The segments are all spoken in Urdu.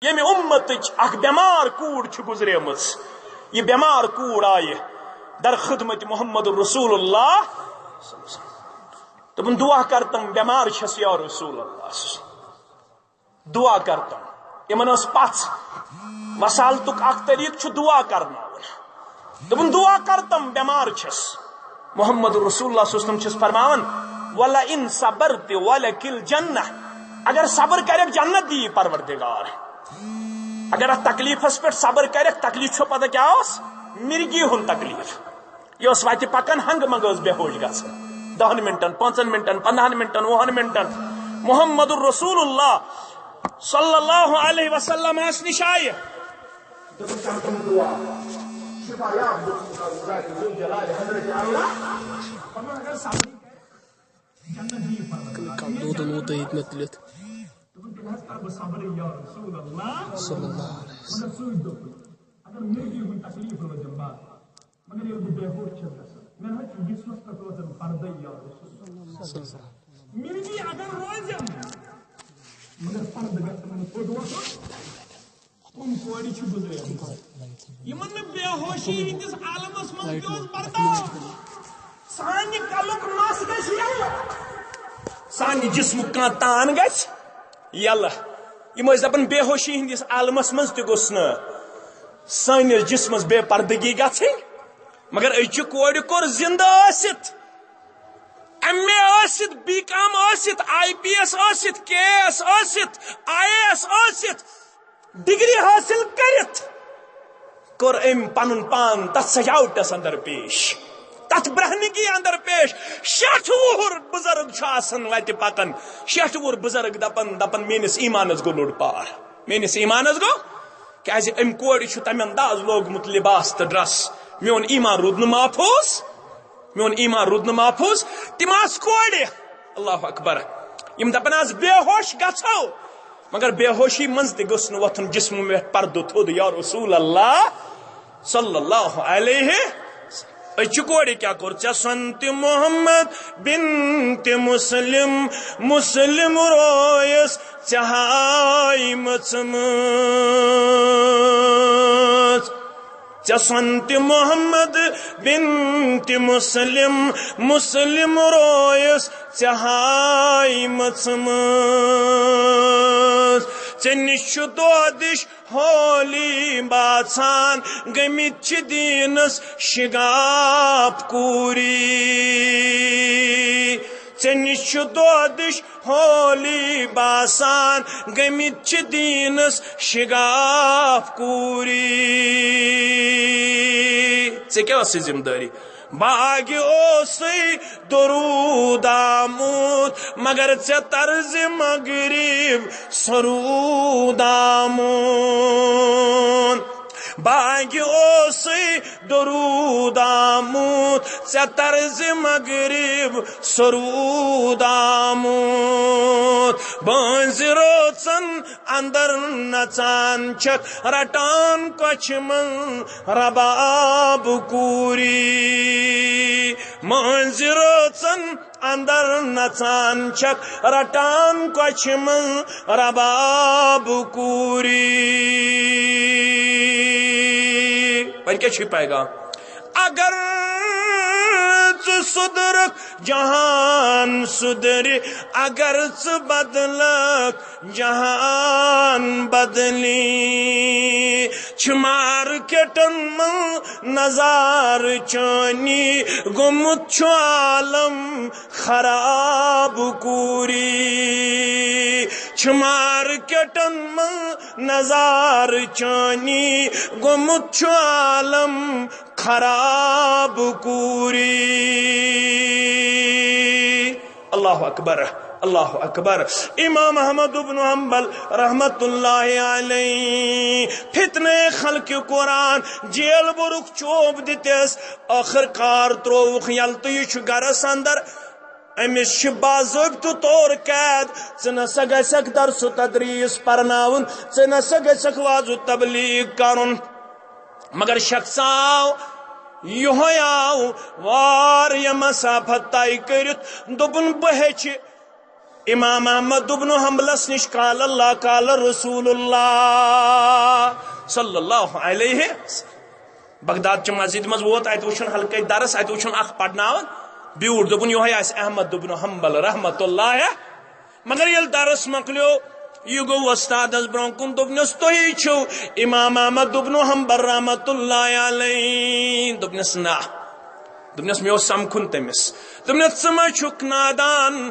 یمہ امتچ اخ بیمار کوڑ چھ گزریمز یہ بیمار کوڑ آئے در خدمت محمد رسول اللہ تم دعا کرتم بیمار چھس یا رسول اللہ دعا کرتم یمن اس پاس وسالتک اخ طریق چھ دعا کرنا تم دعا کرتم بیمار چھس محمد رسول اللہ صلی اللہ علیہ وسلم چھس فرماون ولا ان صبرت ولکل جنہ اگر صبر کرک جنت دی پروردگار اگر تکلیف پہ صبر کرک تکلیف چھو پتہ کیا اس مرگی ہن تکلیف یہ اس واتہ پکن ہنگ منگ بے ہوش گژھن 10 منٹن 5 منٹن 15 منٹن 20 منٹن محمد الرسول اللہ صلی اللہ علیہ وسلم اس نشائے صلی اللہ علیہ وسلم اگر مرگی ہن تکلیف روزن بات مگر یہ بے ہوش چھس میں ہچ جسمس پر روزن پردے یا رسول اللہ مرگی اگر روزن مگر پرد گژھِ من کوڈ وقت تم کوڑی چھ گزرے یمن بے ہوشی ہندس عالمس من کیوز برداشت سانہ کلک مس گژھِ یلہ سانہ جسم کا تان گژھِ یلہ یم دپان بے ہوشی ہندس عالمس مز تہ گوس نا سانس جسمس بے پردگی گھن مگر اچ کور کور زندہ ٲسِتھ ایم اے ٲسِتھ بی کام ٲسِتھ آئی پی ایس ٲسِتھ کے ایس ٲسِتھ آئی اے ایس ٲسِتھ ڈگری حاصل کرت کور ام پن پان تس سجاوٹس اندر پیش تت برہنگی اندر پیش 60 وُہر بزرگ آسان وتہ پکان 60 وُہر بزرگ دپان میس ایمانس گو لوڑ پار میس ایمانس گو کیازِ ام کورِ چھُ تمہِ انداز لوگمُت لباس تو ڈرس میون ایمان رود محفوظ میون ایمان رود محفوظ تم آس کورِ اللہ اکبر یم دپان آز بے ہوش گژھو مگر بے ہوشی منز تہ گوٚژھ نہٕ وۄتھُن جسم میں پردٕ تھوٚد یا رسول اللہ صلی اللہ علیہ اچ کورِ کیا کور ژےٚ سۄنت محمد بنت مسلم مسلم رویس ژےٚ ہاے مژمٕژ ژےٚ سۄنت محمد بنت مسلم مسلم رویس ژےٚ ہاے مژمٕژ ژےٚ نِش چھُ دۄدٕچ ہولی باسان گٔمٕتۍ چھِ دیٖنس شگاف کوٗری ژےٚ نِش چھُ دۄدٕچ ہولی باسان گٔمٕتۍ چھِ دیٖنس شگاف کوٗری ژےٚ کیٛاہ ٲسٕے ذمہٕ دٲری باغہِ اوسُے درود آمُت مگر ژےٚ طرزِ مغرب سرود آمُت باغہِ اوسُے درود آمُت ژےٚ طرزِ مغرب سرود آمُت بٲنزِ رٲژن اندر نژان چھکھ رٹان کۄچھِ منٛز رباب کوٗری مٲنزِ رٲژن اندر نژان چھکھ رٹان کۄچھِ منٛز رباب کوٗری وۄنۍ کیٛاہ چھُے پیغام اگر ژٕ سُدرکھ جہان سُدرِ اگر ژٕ بدلکھ جہان بدلی چھُ مارکیٹن منٛز نظارٕ چٲنی گوٚمُت چھُ عالم خراب کوٗری چھُ مارکیٹن منٛز نظارٕ چٲنی گوٚمُت چھُ عالم خراب کوٗری اللہ اکبر اللہ اکبر امام احمد بن حنبل رحمت اللہ علیہ فتنہ خلق قرآن جیل برک چوب دتس آخر کار ترووخ یل تو یہ چھ گرس اندر امس باضابطہ طور قید ژٕ نسا گژھکھ درس و تدریس پرناون ژٕ نسا گژھکھ واض و تبلیغ کرن مگر شخص آو یہ آو واریاہ مسافت طے کرت دوپن بہ ہیچہ امام احمد بن حنبلس نش قال اللہ قال رسول اللہ صلی اللہ علیہ بغداد چ مسجد مز ووت ات وچھن ہلکے درس ات وچھن اخ پڑناون بیوٹ دبن یہ آس احمد بن حنبل رحمت اللہ مگر یل درس مکلیو یہ گو استاد برون کن دبنس تھی چھو امام احمد بن حنبل رحمت اللہ علیہ دبنس نا دبنس مے سمکھن تمس دبنس ثما چھک نادان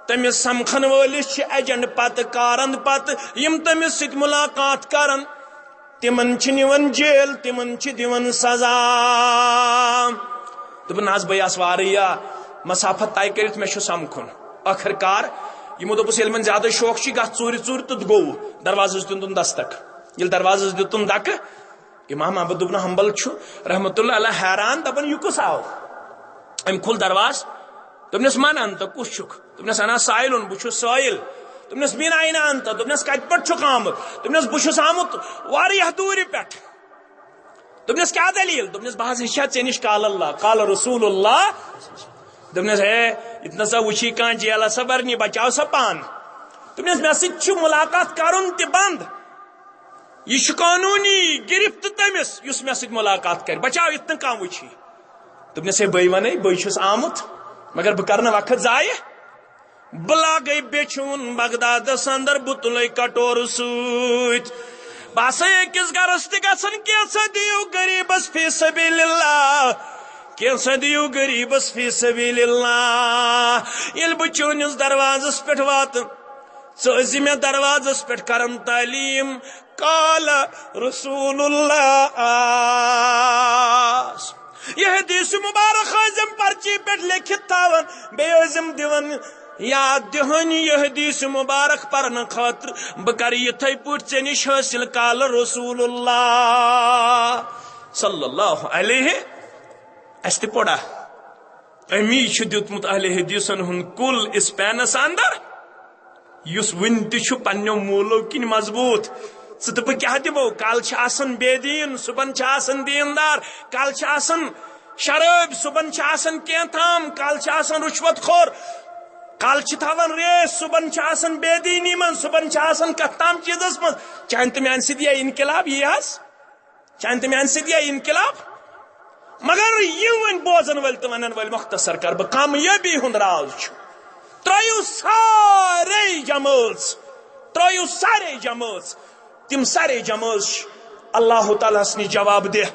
تمس سمکھن ولس ایجنٹ پت کارند پت یم تمس ست ملاقات کرن تمن چھ نون جیل تمن چھ دیون سزا دپن آز بہ آس واریاہ مسافت طے کرت مے سمکھن آخر کار یمو دپس یل من زیادہ شوق چھ گھ ژور ژور تو گو دروازس دن دستک یل دروازس دتن دک امام احمد بن حنبل چھ رحمت اللہ علیہ حیران دپن یہ کس آو ام کھل درواز دپنس من انت کس چھک دپنس انا سائل بہ سائل دپنس مین آئین انت دپنس کت پہ چھک آمت دپنس بہس آمت واریاہ دور پہ دپنس کیا دلیل دپنس بہ ہچھا ے نش قال اللہ قال رسول اللہ دپنس ہے اتنا سا وچھی کان جیل سا برنی بچاو سا پان دپنس مے ست ملاقات کرن تہ بند یہ قانونی گرفت تمس اس مے ست ملاقات کر بچاو اتنا کان وچھی دپنس ہے بے ون بے چھس آمت مگر بہ کرنا وقت ضائع بلا گئی بیچون بغدادس اندر بتلے کٹور ست باسا أکس گرس تہ گژھن کینٛژھا دِیِو غریبس فی سبیل اللہ کینٛژھا دِیِو غریبس فی سبیل اللہ ییٚلہِ بہٕ چٲنِس دروازس پٮ۪ٹھ واتہٕ ژٕ ٲسۍ مےٚ دروازس پٮ۪ٹھ کران تعلیٖم قال رسول اللہ یہ حدیث مبارک ٲسِم پرچی پٮ۪ٹھ لیکھِتھ تھاوان بیٚیہِ ٲسِم دِوان یاد دہن یہ حدیث مبارک پرن خاطر بہ کر یتھے پٲٹھۍ ژےٚ نِش حٲصِل قال رسول اللہ صلی اللہ علیہ اس تہ پڑا امی چھ دیتمت اہل حدیثن ہند کل اس پینس اندر یس ون تہ پنو مولو کن مضبوط ژٕ تہٕ بہٕ کیاہ دمو کل چھ آسان بے دین صبحن چھ آسان دیندار کل چھ آسان شراب صبحن چھ آسان کینٛہہ تام کل چھ آسان رشوت خور کل تھوان ریس صبحن آسان بے دینی من صبحن آسان کت تام چیزس من چاہن تو میان سید یہ انقلاب یہ چاہن تو میان سید یہ انقلاب مگر یہ ون بوزن ول تو ونن ول مختصر کر بہ کامیابی ہند راز ترایو سارے جماعت تم سارے جماعت اللہ تعالیٰ نش جواب دہ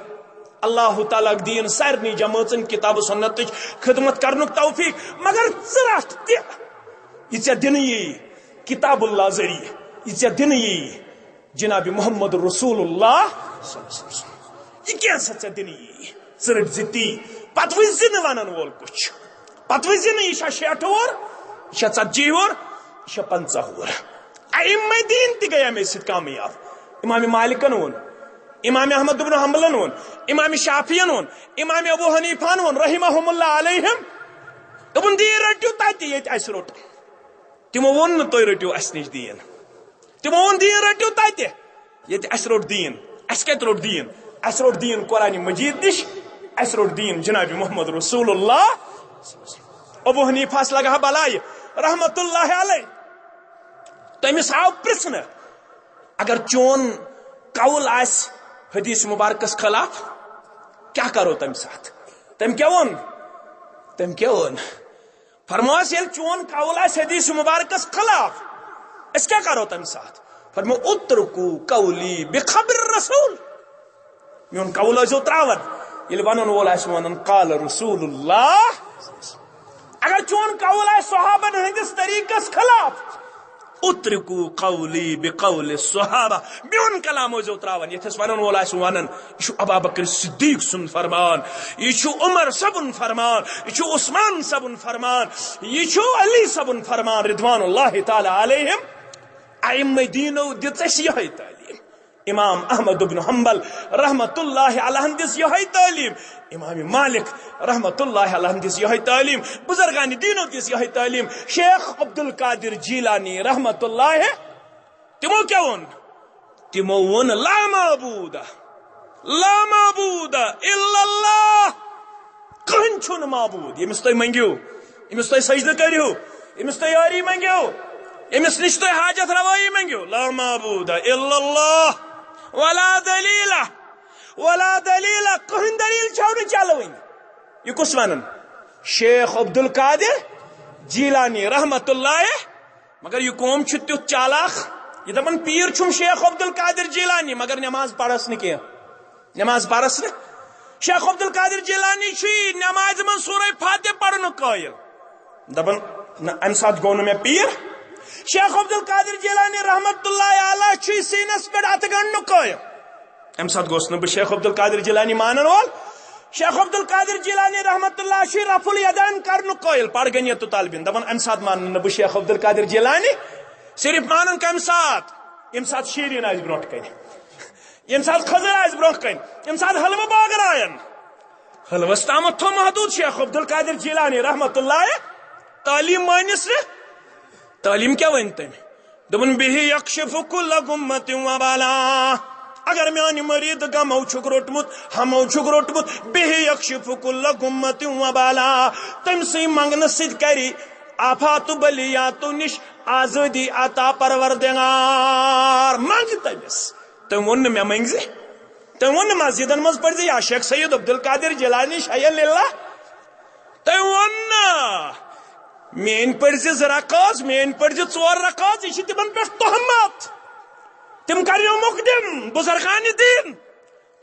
اللہ تعالیٰ دین سارنی جماعتن کتاب و سنت خدمت کرنک توفیق مگر ثرٹ تہ دن کتاب اللہ ذریعہ یہ دن جناب محمد رسول اللہ یہ کیسا دن ثرٹ زتی پت وز ونن وول کچھ پت وز یہ 60 اور یہ 40 اور یہ 50 اور ائمہ دین تہ گئی امے سۭتۍ کامیاب امام مالکن وون امام احمد بن حنبلن وون امام شافعین وون امام ابو حنیفان وون رحمہم اللہ علیہم دپن دین رٹیو تتہ یت اس روٹ تمو وون نہ تُہۍ رٹیو اس نش دین تمو وون دین رٹیو تتہ یت اس روٹ دین اس کت روٹ دین اس روٹ دین قرآن مجید نش اس روٹ دین جناب محمد رسول اللہ ابو حنیفہ لگا بلائی رحمت اللہ علیہ تمس آو پرسن اگر چون قول آس حدیث مبارکس خلاف کیا کرو تم ساتھ تم کیا ون فرماس یل چون قول آس حدیث مبارکس خلاف اس کیا کرو تم ساتھ فرمو اترکو قولی بخبر رسول میون قول ازو تراون یل ونن وول آس ونن قال رسول اللہ اگر چون قول آس صحابن ہندس طریقس خلاف اترکو قولی بقول الصحابہ میون کلام ازو تراون یتھس ونن وول آس ونن یہ ابا بکر صدیق سن فرمان یہ عمر صبن فرمان یہ عثمان صبن فرمان یہ علی صبن فرمان رضوان اللہ تعالی علیہم ائمہ دینو دت اس یہ تعلیم امام احمد بن حنبل رحمت اللہ علیہ دس یہ تعلیم امام مالک رحمت اللہ علیہ دس یہ تعلیم بزرگان دینو دس یہ تعلیم شیخ عبد القادر جیلانی رحمت اللہ تمو کیا ون تمو ون لا معبود الا اللہ کہن چھن معبود یمس تُہۍ منگیو یمس تُہۍ سجدہ کریو امس تیاری منگو امس نش تھی حاجت روائی منگو لا معبود الا اللہ ولا دلیل کہن دلیل چھو نہ چلوین یہ کس ونن شیخ عبد القادر جیلانی رحمت اللہ مگر یہ قوم چھ تیت چالاک یہ دپن پیر چھم شیخ عبد القادر جیلانی مگر نماز پڑھس نہ کی نماز پڑھس نہ شیخ عبد القادر جیلانی چھ نماز من سورہ فاتحہ پڑھن قائل دپن ام سات گو میں پیر شیخ عبد القادر جیلانی رحمت اللہ علیہ چھ سینس پہ ات گن قائل ام سات گوس نہ شیخ عبد القادر جیلانی مانن وول شیخ عبد القادر جیلانی رحمت اللہ چھ رفع الیدین کرن قائل پڑھ گنیت طالبین دپن ام سات مان نہ شیخ عبد القادر جیلانی صرف مانن کم سات شیرین آس برو کن یم سات خضر آس برو کن یم سات حلوہ باغر آین حلوس تامت تھو محدود شیخ عبد القادر جیلانی رحمت اللہ تعلیم مانس نہ تعلیم کیا ون تم دپن بہ یکشف کل غمۃ وبالا اگر میانی مرید غمو چھک روٹمت ہمو چھک روٹمت بہ یکشف کل غمۃ وبالا تم سی منگن سد کری آفات بلیات نش آزادی عطا پروردگار منگ تمس تم ون مے منگ تم ون مسجدن مز پڑھ یا شیخ سید عبد القادر جیلانی شیخ للہ تم ون مین پڑھ رکاز مین پڑھ ژور رکاز یہ تمن پہ تہمت تم کریو مقدم بزرگان دین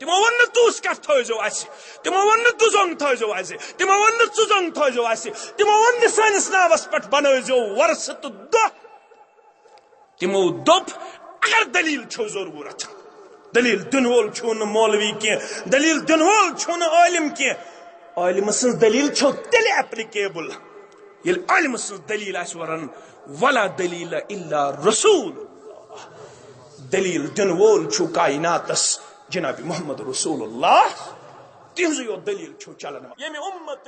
تمو ون توس کت تھزو اس تمو ون دزنگ تھزو اس تمو ون ژزنگ تھزو اس تمو ون سانس ناوس پہ بنوزو ورثہ تو دہ تمو دپ اگر دلیل چھو ضرورت دلیل دن وول چھو نہ مولوی کی دلیل دن وول چھو نہ عالم کی عالم سن دلیل چھو تیل اپلیکیبل یل عالم سن دلیل اس ورن ولا دلیل الا رسول دلیل دن وول چھو کائناتس جناب محمد رسول اللہ تہذ دلیل چھو چلن یہ امت